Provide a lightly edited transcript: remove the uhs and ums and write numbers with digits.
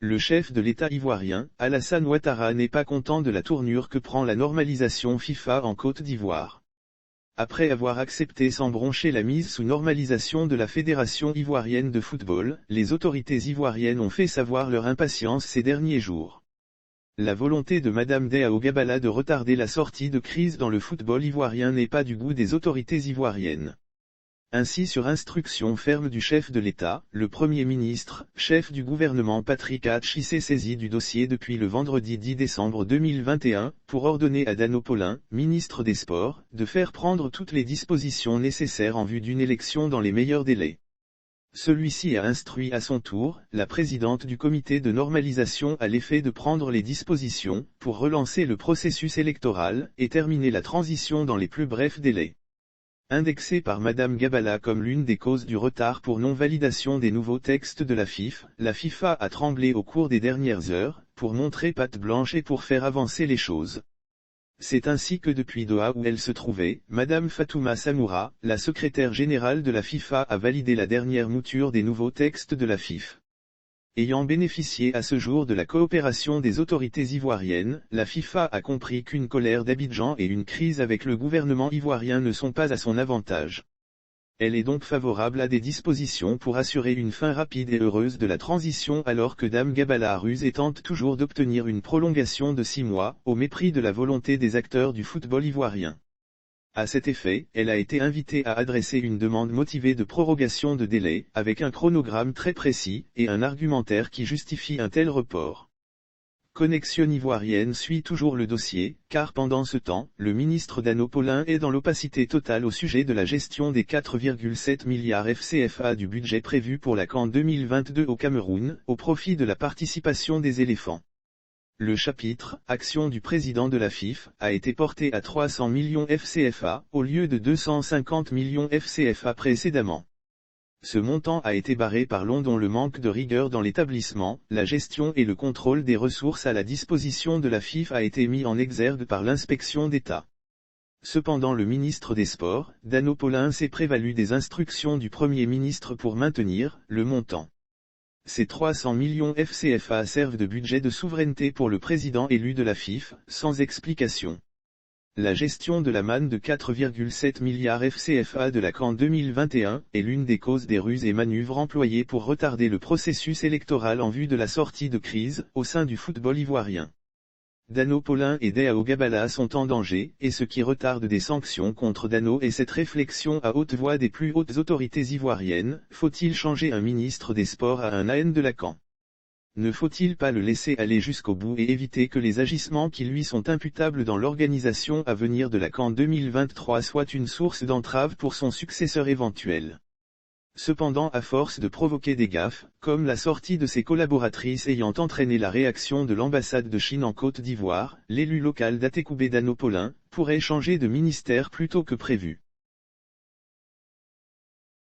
Le chef de l'État ivoirien, Alassane Ouattara, n'est pas content de la tournure que prend la normalisation FIFA en Côte d'Ivoire. Après avoir accepté sans broncher la mise sous normalisation de la Fédération ivoirienne de football, les autorités ivoiriennes ont fait savoir leur impatience ces derniers jours. La volonté de Madame Dao Gabala de retarder la sortie de crise dans le football ivoirien n'est pas du goût des autorités ivoiriennes. Ainsi, sur instruction ferme du chef de l'État, le Premier ministre, chef du gouvernement Patrick Hatch s'est saisi du dossier depuis le vendredi 10 décembre 2021, pour ordonner à Dano Paulin, ministre des Sports, de faire prendre toutes les dispositions nécessaires en vue d'une élection dans les meilleurs délais. Celui-ci a instruit à son tour, la présidente du comité de normalisation à l'effet de prendre les dispositions, pour relancer le processus électoral, et terminer la transition dans les plus brefs délais. Indexée par Madame Gabala comme l'une des causes du retard pour non-validation des nouveaux textes de la FIFA a tremblé au cours des dernières heures, pour montrer patte blanche et pour faire avancer les choses. C'est ainsi que depuis Doha où elle se trouvait, Madame Fatouma Samoura, la secrétaire générale de la FIFA, a validé la dernière mouture des nouveaux textes de la FIFA. Ayant bénéficié à ce jour de la coopération des autorités ivoiriennes, la FIFA a compris qu'une colère d'Abidjan et une crise avec le gouvernement ivoirien ne sont pas à son avantage. Elle est donc favorable à des dispositions pour assurer une fin rapide et heureuse de la transition, alors que Dame Gabala ruse et tente toujours d'obtenir une prolongation de 6 mois, au mépris de la volonté des acteurs du football ivoirien. À cet effet, elle a été invitée à adresser une demande motivée de prorogation de délai, avec un chronogramme très précis, et un argumentaire qui justifie un tel report. Connexion ivoirienne suit toujours le dossier, car pendant ce temps, le ministre Dano Paulin est dans l'opacité totale au sujet de la gestion des 4,7 milliards FCFA du budget prévu pour la CAN 2022 au Cameroun, au profit de la participation des éléphants. Le chapitre « Action du président de la FIFA » a été porté à 300 millions FCFA, au lieu de 250 millions FCFA précédemment. Ce montant a été barré par dont le manque de rigueur dans l'établissement, la gestion et le contrôle des ressources à la disposition de la FIFA a été mis en exergue par l'inspection d'État. Cependant, le ministre des Sports, Dano Paulin, s'est prévalu des instructions du Premier ministre pour maintenir le montant. Ces 300 millions FCFA servent de budget de souveraineté pour le président élu de la FIFA, sans explication. La gestion de la manne de 4,7 milliards FCFA de la CAN 2021 est l'une des causes des ruses et manœuvres employées pour retarder le processus électoral en vue de la sortie de crise, au sein du football ivoirien. Dano Paulin et Dao Gabala sont en danger, et ce qui retarde des sanctions contre Dano est cette réflexion à haute voix des plus hautes autorités ivoiriennes: faut-il changer un ministre des Sports à un AN de la CAN? Ne faut-il pas le laisser aller jusqu'au bout et éviter que les agissements qui lui sont imputables dans l'organisation à venir de la CAN 2023 soient une source d'entrave pour son successeur éventuel? Cependant, à force de provoquer des gaffes, comme la sortie de ses collaboratrices ayant entraîné la réaction de l'ambassade de Chine en Côte d'Ivoire, l'élu local d'Atekoubé Dano Paulin pourrait changer de ministère plus tôt que prévu.